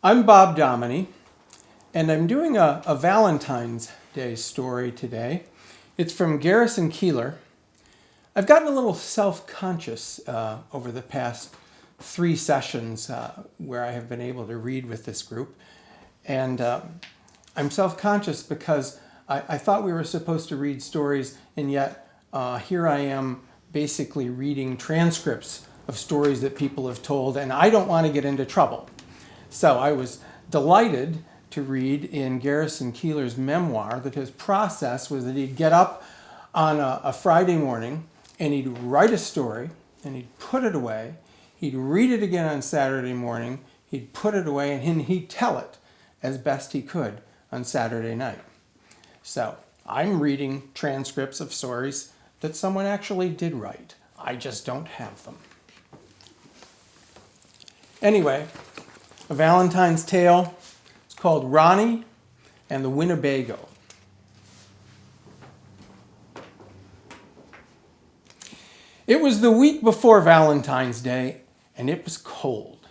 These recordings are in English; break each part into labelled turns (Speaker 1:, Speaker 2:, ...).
Speaker 1: I'm Bob Domine, and I'm doing a Valentine's Day story today. It's from Garrison Keillor. I've gotten a little self-conscious over the past 3 sessions where I have been able to read with this group. And I'm self-conscious because I thought we were supposed to read stories, and yet here I am basically reading transcripts of stories that people have told, and I don't want to get into trouble. So I was delighted to read in Garrison Keillor's memoir that his process was that he'd get up on a Friday morning and he'd write a story and he'd put it away. He'd read it again on Saturday morning, he'd put it away, and he'd tell it as best he could on Saturday night. So I'm reading transcripts of stories that someone actually did write. I just don't have them. Anyway, a Valentine's tale. It's called Ronnie and the Winnebago. It was the week before Valentine's Day, and it was cold.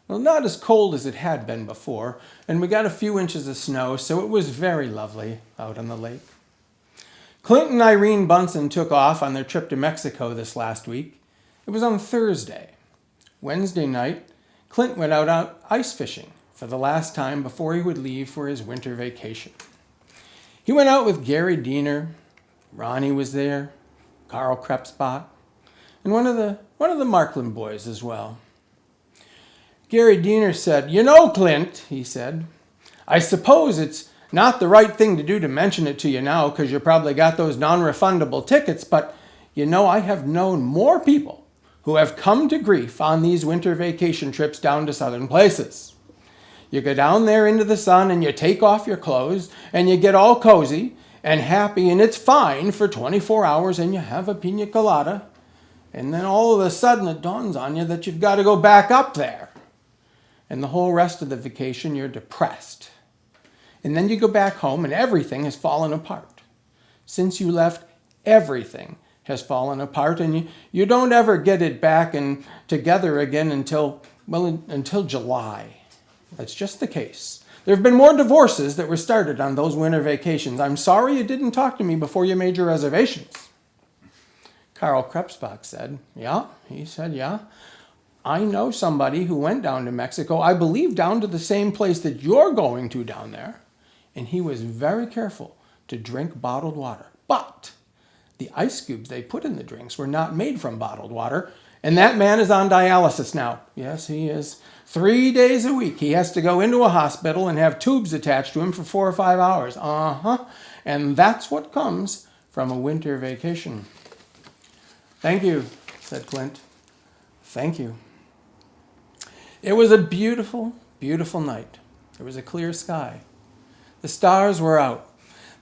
Speaker 1: Well, not as cold as it had been before, and we got a few inches of snow, so it was very lovely out on the lake. Clint and Irene Bunsen took off on their trip to Mexico this last week. It was on Thursday. Wednesday night, Clint went out ice fishing for the last time before he would leave for his winter vacation. He went out with Gary Diener, Ronnie was there, Carl Krebsbach, and one of the Markland boys as well. Gary Diener said, "You know, Clint," he said, "I suppose it's not the right thing to do to mention it to you now because you probably got those non-refundable tickets, but you know I have known more people who have come to grief on these winter vacation trips down to southern places. You go down there into the sun and you take off your clothes and you get all cozy and happy and it's fine for 24 hours and you have a pina colada. And then all of a sudden it dawns on you that you've got to go back up there. And the whole rest of the vacation you're depressed. And then you go back home and everything has fallen apart. Since you left, everything has fallen apart, and you don't ever get it back and together again until July. That's just the case. There have been more divorces that were started on those winter vacations. I'm sorry you didn't talk to me before you made your reservations." Carl Krebsbach said, "Yeah," he said, "yeah. I know somebody who went down to Mexico, I believe down to the same place that you're going to down there, and he was very careful to drink bottled water. But the ice cubes they put in the drinks were not made from bottled water, and that man is on dialysis now. Yes, he is. 3 days a week. He has to go into a hospital and have tubes attached to him for 4 or 5 hours. And that's what comes from a winter vacation." "Thank you," said Clint. "Thank you." It was a beautiful, beautiful night. There was a clear sky. The stars were out.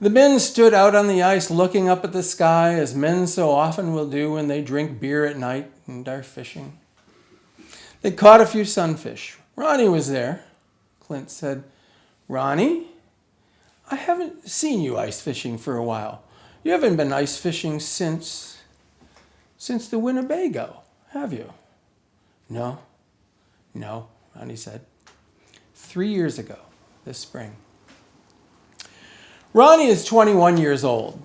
Speaker 1: The men stood out on the ice looking up at the sky as men so often will do when they drink beer at night and are fishing. They caught a few sunfish. Ronnie was there. Clint said, "Ronnie, I haven't seen you ice fishing for a while. You haven't been ice fishing since the Winnebago, have you?" No, Ronnie said. 3 years ago, this spring. Ronnie is 21 years old.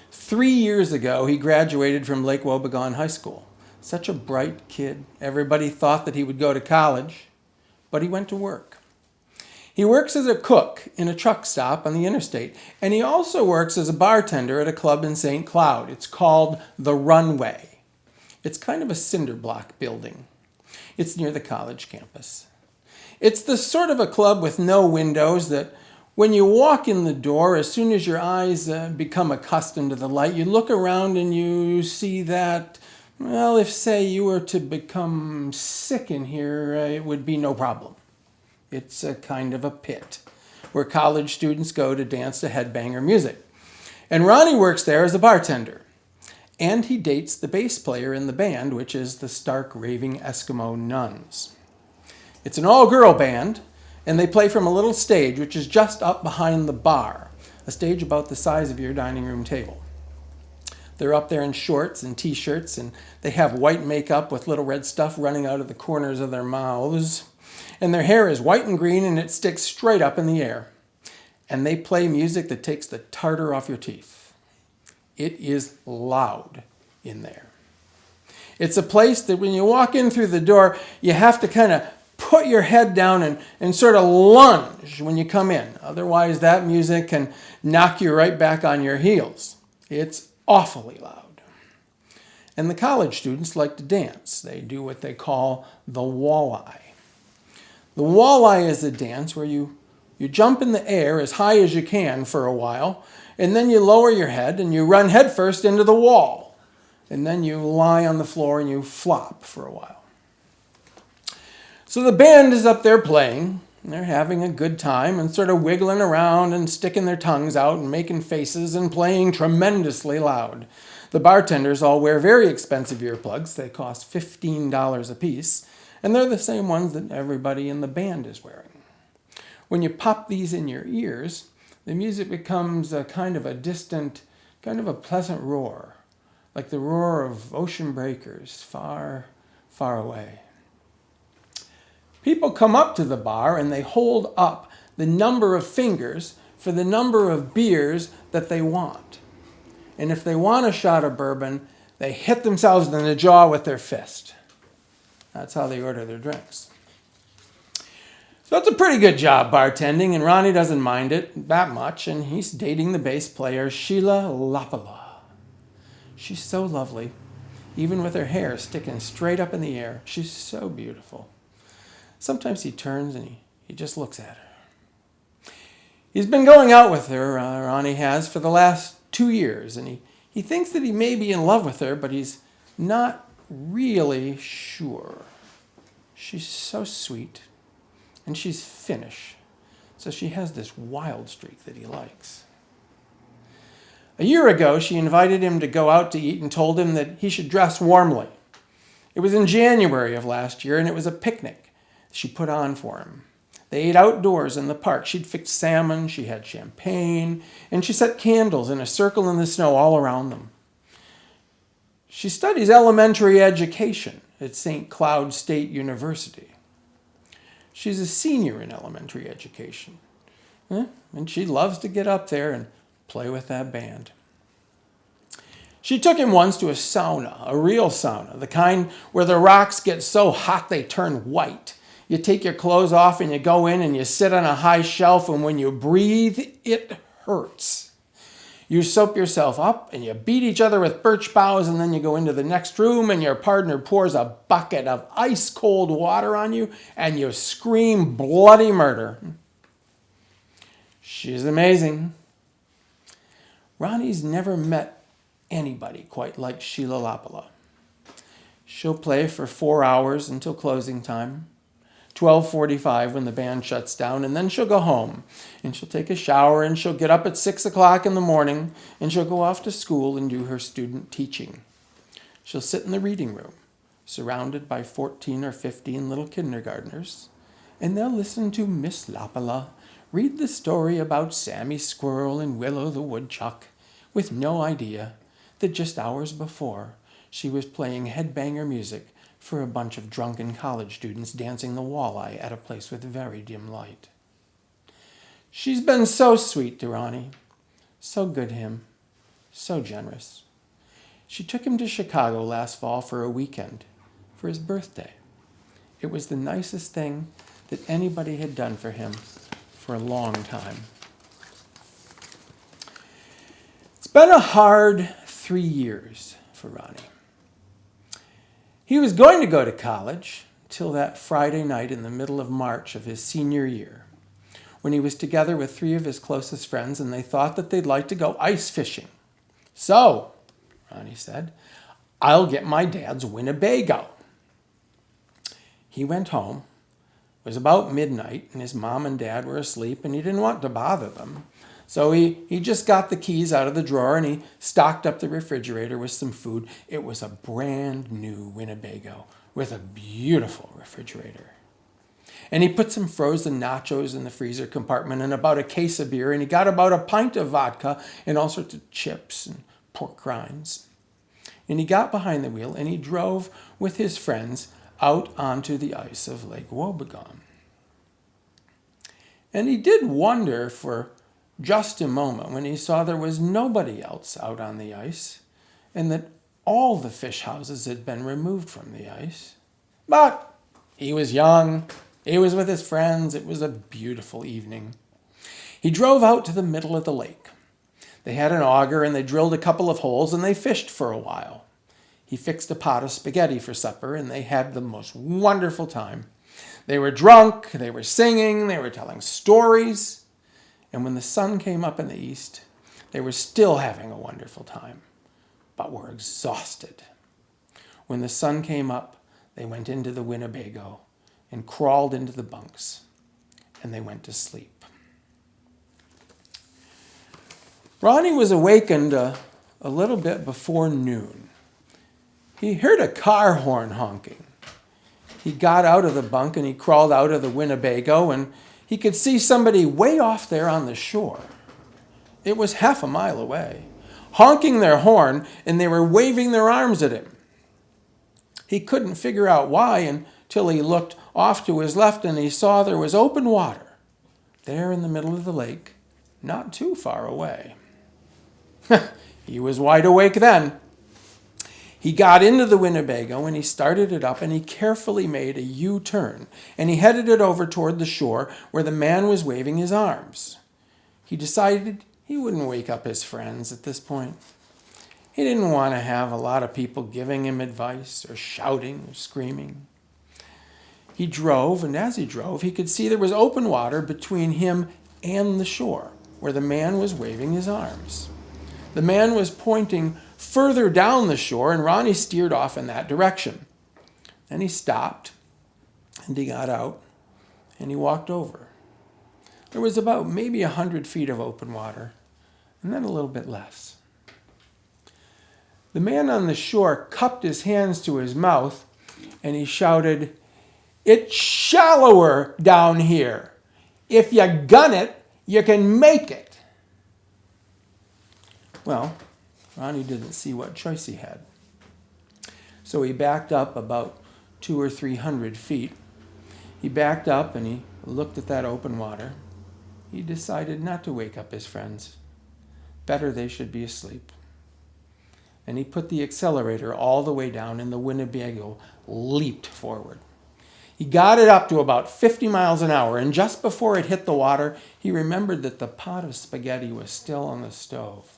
Speaker 1: 3 years ago, he graduated from Lake Wobegon High School. Such a bright kid. Everybody thought that he would go to college, but he went to work. He works as a cook in a truck stop on the interstate, and he also works as a bartender at a club in St. Cloud. It's called The Runway. It's kind of a cinder block building. It's near the college campus. It's the sort of a club with no windows that when you walk in the door, as soon as your eyes become accustomed to the light, you look around and you see that, well, if, say, you were to become sick in here, it would be no problem. It's a kind of a pit where college students go to dance to headbanger music. And Ronnie works there as a bartender. And he dates the bass player in the band, which is the Stark Raving Eskimo Nuns. It's an all-girl band, and they play from a little stage which is just up behind the bar, a stage about the size of your dining room table. They're up there in shorts and t-shirts, and they have white makeup with little red stuff running out of the corners of their mouths. And their hair is white and green and it sticks straight up in the air. And they play music that takes the tartar off your teeth. It is loud in there. It's a place that when you walk in through the door, you have to kind of put your head down and sort of lunge when you come in. Otherwise, that music can knock you right back on your heels. It's awfully loud. And the college students like to dance. They do what they call the walleye. The walleye is a dance where you jump in the air as high as you can for a while, and then you lower your head and you run headfirst into the wall. And then you lie on the floor and you flop for a while. So the band is up there playing. They're having a good time and sort of wiggling around and sticking their tongues out and making faces and playing tremendously loud. The bartenders all wear very expensive earplugs. They cost $15 a piece, and they're the same ones that everybody in the band is wearing. When you pop these in your ears, the music becomes a kind of a distant, kind of a pleasant roar, like the roar of ocean breakers far, far away. People come up to the bar and they hold up the number of fingers for the number of beers that they want. And if they want a shot of bourbon, they hit themselves in the jaw with their fist. That's how they order their drinks. So it's a pretty good job bartending, and Ronnie doesn't mind it that much, and he's dating the bass player, Sheila Lapala. She's so lovely, even with her hair sticking straight up in the air. She's so beautiful. Sometimes he turns and he just looks at her. He's been going out with her, Ronnie has, for the last 2 years, and he thinks that he may be in love with her, but he's not really sure. She's so sweet, and she's Finnish, so she has this wild streak that he likes. A year ago, she invited him to go out to eat and told him that he should dress warmly. It was in January of last year, and it was a picnic she put on for him. They ate outdoors in the park. She'd fixed salmon, she had champagne, and she set candles in a circle in the snow all around them. She studies elementary education at St. Cloud State University. She's a senior in elementary education, and she loves to get up there and play with that band. She took him once to a sauna, a real sauna, the kind where the rocks get so hot they turn white. You take your clothes off and you go in and you sit on a high shelf, and when you breathe, it hurts. You soap yourself up and you beat each other with birch boughs, and then you go into the next room and your partner pours a bucket of ice cold water on you and you scream bloody murder. She's amazing. Ronnie's never met anybody quite like Sheila Lapala. She'll play for 4 hours until closing time, 12:45 when the band shuts down, and then she'll go home and she'll take a shower and she'll get up at 6 o'clock in the morning and she'll go off to school and do her student teaching. She'll sit in the reading room surrounded by 14 or 15 little kindergartners, and they'll listen to Miss Lapala read the story about Sammy Squirrel and Willow the Woodchuck, with no idea that just hours before she was playing headbanger music for a bunch of drunken college students dancing the walleye at a place with very dim light. She's been so sweet to Ronnie, so good to him, so generous. She took him to Chicago last fall for a weekend, for his birthday. It was the nicest thing that anybody had done for him for a long time. It's been a hard 3 years for Ronnie. He was going to go to college till that Friday night in the middle of March of his senior year, when he was together with 3 of his closest friends, and they thought that they'd like to go ice fishing. So, Ronnie said, I'll get my dad's Winnebago. He went home. It was about midnight, and his mom and dad were asleep, and he didn't want to bother them. So he just got the keys out of the drawer and he stocked up the refrigerator with some food. It was a brand new Winnebago with a beautiful refrigerator. And he put some frozen nachos in the freezer compartment and about a case of beer, and he got about a pint of vodka and all sorts of chips and pork rinds. And he got behind the wheel and he drove with his friends out onto the ice of Lake Wobegon. And he did wonder for just a moment when he saw there was nobody else out on the ice and that all the fish houses had been removed from the ice. But he was young. He was with his friends. It was a beautiful evening. He drove out to the middle of the lake. They had an auger and they drilled a couple of holes and they fished for a while. He fixed a pot of spaghetti for supper and they had the most wonderful time. They were drunk, they were singing, they were telling stories. And when the sun came up in the east, they were still having a wonderful time, but were exhausted. When the sun came up, they went into the Winnebago and crawled into the bunks, and they went to sleep. Ronnie was awakened a little bit before noon. He heard a car horn honking. He got out of the bunk and he crawled out of the Winnebago, and he could see somebody way off there on the shore. It was half a mile away, honking their horn, and they were waving their arms at him. He couldn't figure out why until he looked off to his left and he saw there was open water there in the middle of the lake, not too far away. He was wide awake then. He got into the Winnebago and he started it up and he carefully made a U-turn and he headed it over toward the shore where the man was waving his arms. He decided he wouldn't wake up his friends at this point. He didn't want to have a lot of people giving him advice or shouting or screaming. He drove, and as he drove, he could see there was open water between him and the shore where the man was waving his arms. The man was pointing further down the shore, and Ronnie steered off in that direction. Then he stopped, and he got out, and he walked over. There was about maybe 100 feet of open water, and then a little bit less. The man on the shore cupped his hands to his mouth, and he shouted, "It's shallower down here. If you gun it, you can make it." Well, Ronnie didn't see what choice he had. So he backed up about 200 or 300 feet. He backed up and he looked at that open water. He decided not to wake up his friends. Better they should be asleep. And he put the accelerator all the way down and the Winnebago leaped forward. He got it up to about 50 miles an hour, and just before it hit the water, he remembered that the pot of spaghetti was still on the stove.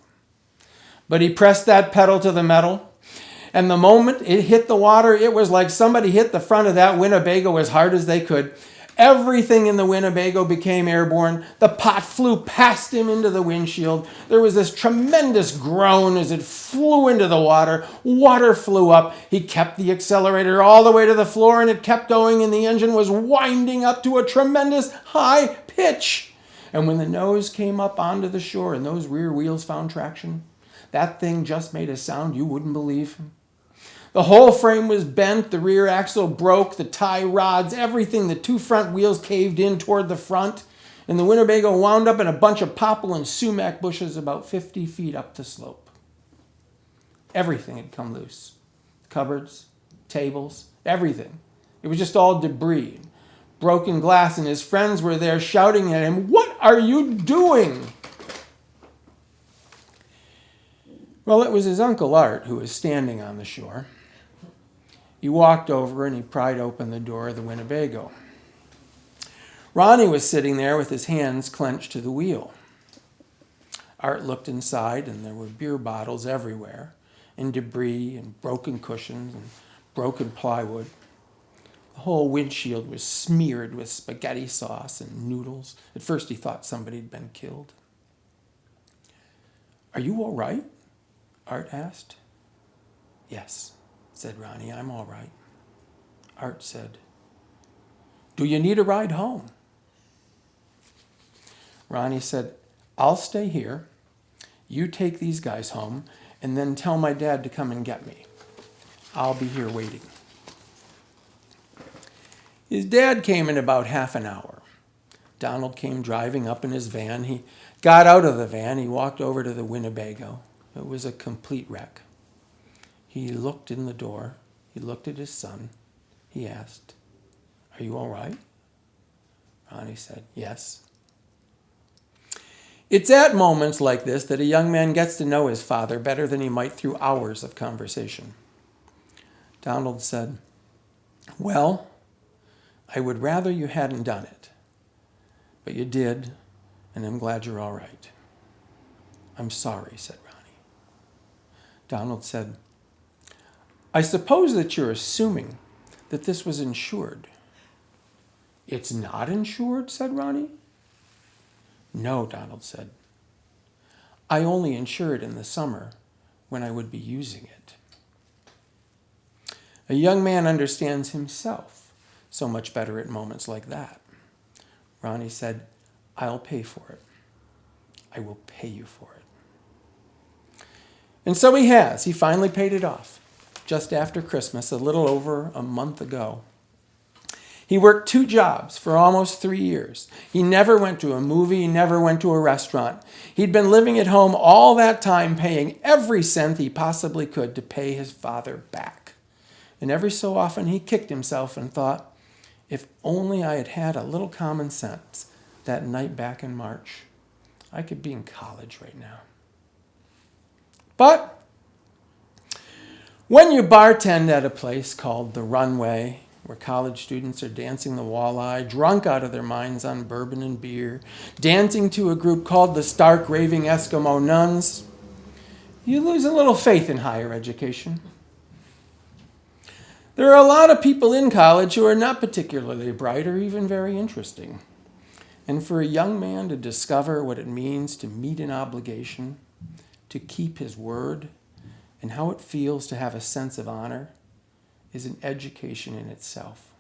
Speaker 1: But he pressed that pedal to the metal, and the moment it hit the water, it was like somebody hit the front of that Winnebago as hard as they could. Everything in the Winnebago became airborne. The pot flew past him into the windshield. There was this tremendous groan as it flew into the water. Water flew up. He kept the accelerator all the way to the floor, and it kept going, and the engine was winding up to a tremendous high pitch. And when the nose came up onto the shore and those rear wheels found traction, that thing just made a sound you wouldn't believe. The whole frame was bent, the rear axle broke, the tie rods, everything. The two front wheels caved in toward the front, and the Winnebago wound up in a bunch of popple and sumac bushes about 50 feet up the slope. Everything had come loose. Cupboards, tables, everything. It was just all debris, broken glass, and his friends were there shouting at him, "What are you doing?" Well, it was his Uncle Art who was standing on the shore. He walked over and he pried open the door of the Winnebago. Ronnie was sitting there with his hands clenched to the wheel. Art looked inside and there were beer bottles everywhere, and debris and broken cushions and broken plywood. The whole windshield was smeared with spaghetti sauce and noodles. At first he thought somebody had been killed. "Are you all right?" Art asked. "Yes," said Ronnie, "I'm all right." Art said, "Do you need a ride home?" Ronnie said, "I'll stay here. You take these guys home and then tell my dad to come and get me. I'll be here waiting." His dad came in about half an hour. Donald came driving up in his van. He got out of the van. He walked over to the Winnebago. It was a complete wreck. He looked in the door. He looked at his son. he asked. Are you all right? Ronnie said, yes. It's at moments like this that a young man gets to know his father better than he might through hours of conversation. Donald said, well, I would rather you hadn't done it, but you did, and I'm glad you're all right. I'm sorry, said Ronnie. Donald said, I suppose that you're assuming that this was insured. It's not insured, said Ronnie. No, Donald said. I only insure it in the summer when I would be using it. A young man understands himself so much better at moments like that. Ronnie said, I'll pay for it. I will pay you for it. And so he has. He finally paid it off just after Christmas, a little over a month ago. He worked 2 jobs for almost 3 years. He never went to a movie, he never went to a restaurant. He'd been living at home all that time, paying every cent he possibly could to pay his father back. And every so often he kicked himself and thought, if only I had had a little common sense that night back in March, I could be in college right now. But when you bartend at a place called the Runway, where college students are dancing the walleye, drunk out of their minds on bourbon and beer, dancing to a group called the Stark Raving Eskimo Nuns, you lose a little faith in higher education. There are a lot of people in college who are not particularly bright or even very interesting. And for a young man to discover what it means to meet an obligation, to keep his word, and how it feels to have a sense of honor, is an education in itself.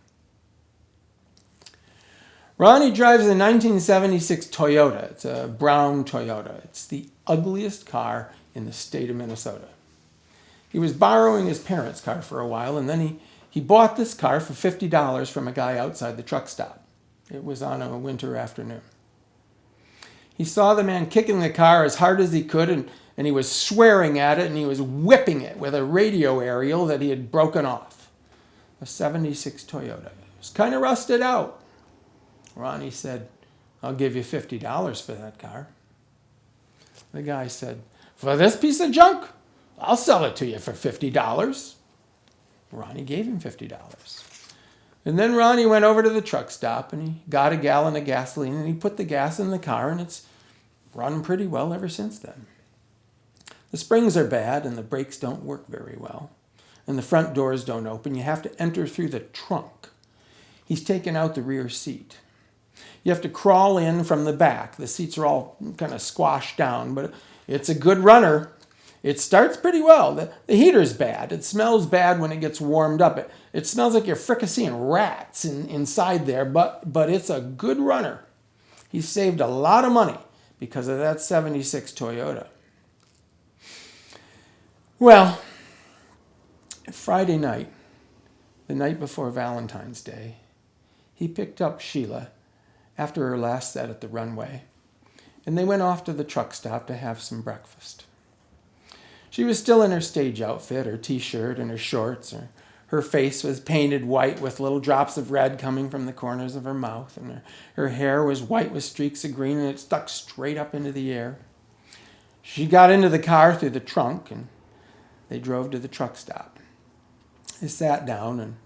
Speaker 1: Ronnie drives a 1976 Toyota. It's a brown Toyota. It's the ugliest car in the state of Minnesota. He was borrowing his parents' car for a while, and then he bought this car for $50 from a guy outside the truck stop. It was on a winter afternoon. He saw the man kicking the car as hard as he could, and he was swearing at it, and he was whipping it with a radio aerial that he had broken off. A 76 Toyota. It was kind of rusted out. Ronnie said, I'll give you $50 for that car. The guy said, for this piece of junk? I'll sell it to you for $50. Ronnie gave him $50. And then Ronnie went over to the truck stop and he got a gallon of gasoline and he put the gas in the car, and it's run pretty well ever since then. The springs are bad and the brakes don't work very well. And the front doors don't open. You have to enter through the trunk. He's taken out the rear seat. You have to crawl in from the back. The seats are all kind of squashed down, but it's a good runner. It starts pretty well. The heater's bad. It smells bad when it gets warmed up. It smells like you're fricasseeing rats inside there, but it's a good runner. He saved a lot of money because of that 76 Toyota. Well, Friday night, the night before Valentine's Day, he picked up Sheila after her last set at the Runway, and they went off to the truck stop to have some breakfast. She was still in her stage outfit, her t-shirt and her shorts. Her face was painted white with little drops of red coming from the corners of her mouth, and her hair was white with streaks of green, and it stuck straight up into the air. She got into the car through the trunk, and they drove to the truck stop. He sat down and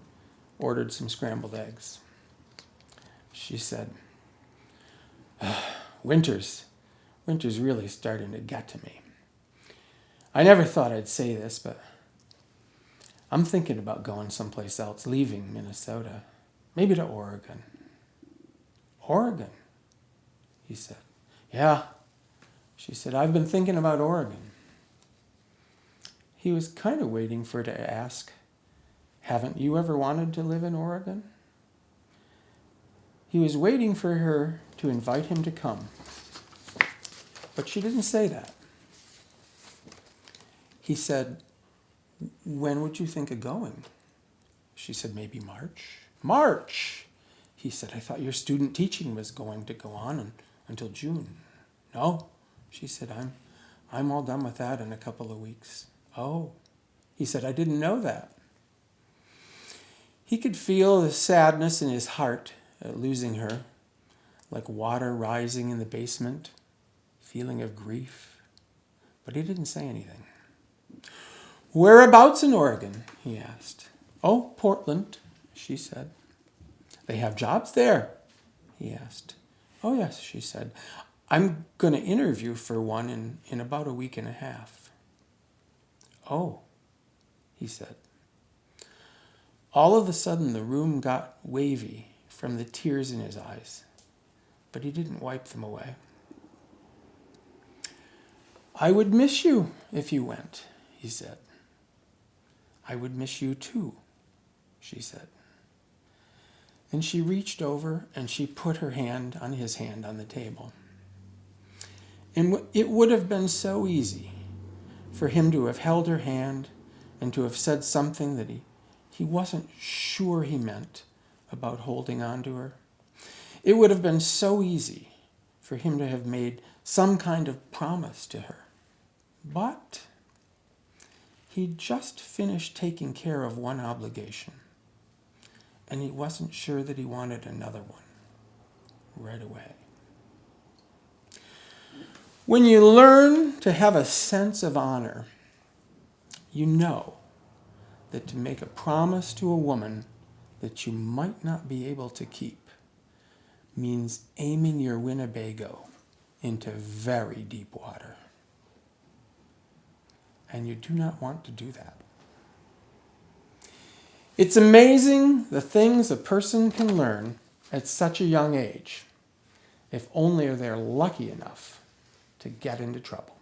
Speaker 1: ordered some scrambled eggs. She said, Winter's really starting to get to me. I never thought I'd say this, but I'm thinking about going someplace else, leaving Minnesota, maybe to Oregon. Oregon, he said. Yeah, she said, I've been thinking about Oregon. He was kind of waiting for her to ask, haven't you ever wanted to live in Oregon? He was waiting for her to invite him to come. But she didn't say that. He said, when would you think of going? She said, maybe March. March! He said, I thought your student teaching was going to go on until June. No, she said, I'm all done with that in a couple of weeks. Oh, he said, I didn't know that. He could feel the sadness in his heart at losing her, like water rising in the basement, feeling of grief. But he didn't say anything. "Whereabouts in Oregon?" he asked. "Oh, Portland," she said. "They have jobs there?" he asked. "Oh, yes," she said. "I'm going to interview for one in about a week and a half." "Oh," he said. All of a sudden, the room got wavy from the tears in his eyes, but he didn't wipe them away. "I would miss you if you went," he said. "I would miss you too," she said. Then she reached over and she put her hand on his hand on the table. And it would have been so easy for him to have held her hand and to have said something that he wasn't sure he meant about holding on to her. It would have been so easy for him to have made some kind of promise to her. But he'd just finished taking care of one obligation, and he wasn't sure that he wanted another one right away. When you learn to have a sense of honor, you know that to make a promise to a woman that you might not be able to keep means aiming your Winnebago into very deep water. And you do not want to do that. It's amazing the things a person can learn at such a young age, if only they're lucky enough to get into trouble.